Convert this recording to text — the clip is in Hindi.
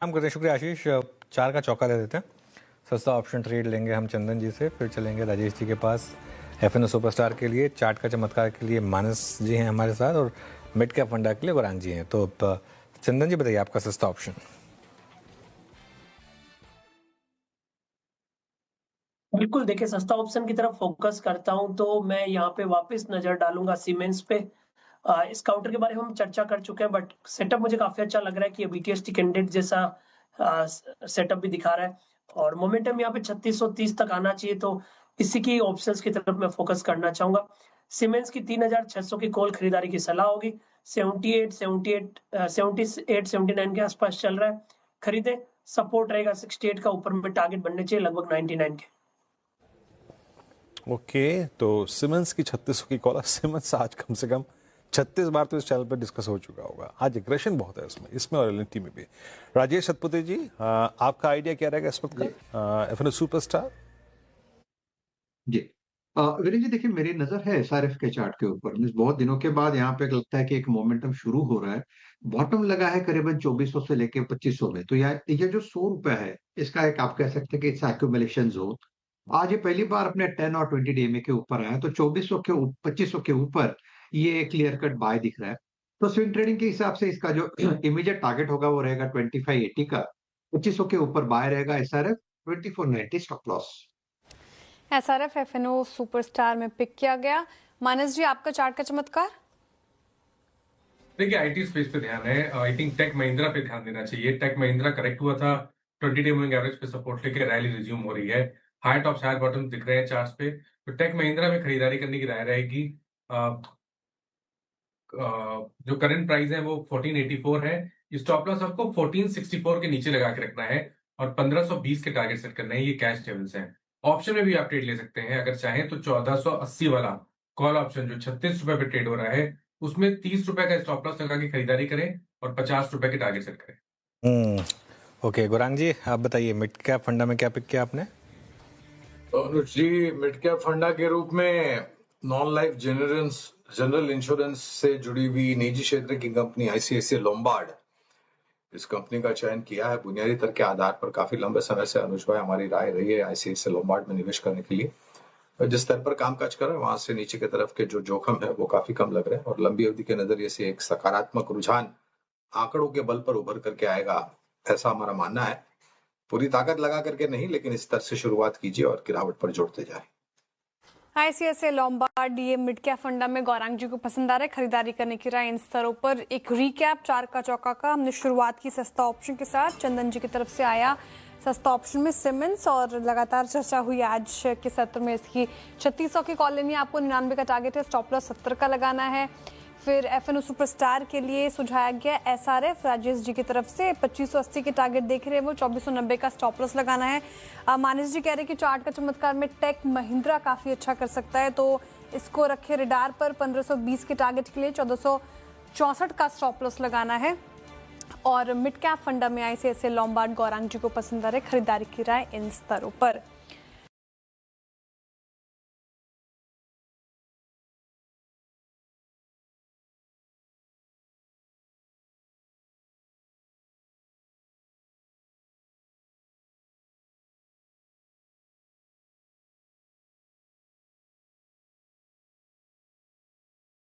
काम करते हैं, शुक्रिया आशीष। चार का चौका दे देते हैं। सस्ता ऑप्शन ट्रेड लेंगे हम चंदन जी से, फिर चलेंगे राजेश जी के पास एफएनओ सुपरस्टार के लिए, चार्ट का चमत्कार के लिए मानस जी हैं हमारे साथ, और मिड कैप फंडा के लिए गौरांग जी हैं। तो चंदन जी बताइए आपका सस्ता ऑप्शन। बिल्कुल, देखिए सस्ता ऑप्शन की तरफ फोकस करता हूं तो मैं यहाँ पे वापस नजर डालूंगा सीमेंस पे। इस काउंटर के बारे में हम चर्चा कर चुके हैं, बट सेटअप मुझे काफी अच्छा लग रहा है कि बीटीएसटी कैंडिडेट जैसा सेटअप भी दिखा रहा है और मोमेंटम यहाँ पे 3630 तक आना चाहिए, तो इसी की ऑप्शंस की तरफ मैं फोकस करना चाहूंगा। सीमेंस की 3600 की कॉल खरीदारी की सलाह होगी। 78 79 के आसपास चल रहा है, खरीदे। सपोर्ट रहेगा 68 का, ऊपर में टारगेट बनने चाहिए लगभग 99 के। ओके, तो सिमंस की 3600 की कॉल। सिमंस आज कम से कम 36 बार तो इस चैनल पर डिस्कस हो चुका होगा। आज एग्रेशन बहुत है इसमें और एलएनटी में भी। राजेश सतपति जी, आपका आइडिया क्या रहेगा इस वक्त का एफएनओ सुपरस्टार? जी विनय जी, देखिए मेरी नजर है एसआरएफ के चार्ट के ऊपर। बहुत दिनों के बाद यहाँ पे लगता है कि एक मोमेंटम शुरू हो रहा है। बॉटम लगा है करीबन 2400 से लेके 2500 में, तो ये जो 100 रुपए है, इसका एक आप कह सकते हैं कि इट्स एक्यूमुलेशन जोन। आज ये पहली बार अपने 10 और 20 डीएमए के ऊपर आया, तो 2500 के ऊपर ये क्लियर कट बाय दिख रहा है। तो स्विंग ट्रेडिंग के हिसाब से इसका जो इमीडिएट टारगेट होगा वो रहेगा 2580 का। 2500 के ऊपर बाय रहेगा SRF, 2490 stop loss. SRF FNO superstar में पिक किया गया। मानस जी, आपका चार्ट का चमत्कार? देखिए, आईटी स्पेस पे ध्यान है। आई थिंक टेक महिंद्रा पे ध्यान देना चाहिए। टेक महिंद्रा करेक्ट हुआ था, 20 डे मूविंग एवरेज पे सपोर्ट लेके रैली रिज्यूम हो रही है। हाई टॉप्स हाई बॉटम दिख रहे हैं चार्ट्स पे, तो टेक महिंद्रा में खरीदारी करने की राय रहेगी। जो करंट प्राइस है वो 1484 है। स्टॉप लॉस आपको 1464 के नीचे लगा के रखना है और 1520 के टारगेट सेट करना है। ये कैश लेवल्स हैं। ऑप्शन में भी आप ट्रेड ले सकते हैं अगर चाहें तो। 1480 वाला कॉल ऑप्शन जो 36 रुपए पे ट्रेड हो रहा है, उसमें 30 रुपए का स्टॉप लॉस लगा के खरीदारी करें और 50 रुपए के टारगेट सेट करें। ओके, गौरांग जी आप बताइए मिड कैप फंडा में क्या पिक किया आपने? अनुज जी, मिड कैप फंडा के रूप में नॉन लाइफ जनरल इंश्योरेंस से जुड़ी हुई निजी क्षेत्र की कंपनी आईसीआईसीआई लोम्बार्ड, इस कंपनी का चयन किया है। बुनियादी तर्क के आधार पर काफी लंबे समय से अनुज भाई हमारी राय रही है आईसीआईसीआई लोम्बार्ड में निवेश करने के लिए। जिस स्तर पर कामकाज कर रहा है वहां से नीचे की तरफ के जो जोखिम है वो काफी कम लग रहे हैं और लंबी अवधि के नजरिए से एक सकारात्मक रुझान आंकड़ों के बल पर उभर करके आएगा, ऐसा हमारा मानना है। पूरी ताकत लगा करके नहीं, लेकिन इस स्तर से शुरुआत कीजिए और गिरावट पर जोड़ते जाए। आईसीआईसीआई लोम्बार्ड ये मिड कैप फंडा में गौरांग जी को पसंद आ रहा है, खरीदारी करने की राय इन स्तरों पर। एक रिकैप चार का चौका का, हमने शुरुआत की सस्ता ऑप्शन के साथ। चंदन जी की तरफ से आया सस्ता ऑप्शन में सिमेंस, और लगातार चर्चा हुई आज के सत्र में इसकी 3600 की कॉल लेनी है आपको, 99 का टारगेट है, स्टॉप लॉस 70 का लगाना है। फिर एफएनओ सुपरस्टार के लिए सुझाया गया एसआरएफ, राजेश जी की तरफ से 2580 के टारगेट देख रहे हैं वो, 2490 का स्टॉप लॉस लगाना है। मानस जी कह रहे हैं कि चार्ट का चमत्कार में टेक महिंद्रा काफी अच्छा कर सकता है, तो इसको रखे रिडार पर 1520 के टारगेट के लिए 1464 का स्टॉप लॉस लगाना है। और मिड कैप फंडा में आईसीआईसीआई लोम्बार्ड गौरांग जी को पसंद आ रहे, खरीदारी की राय इन स्तरों पर।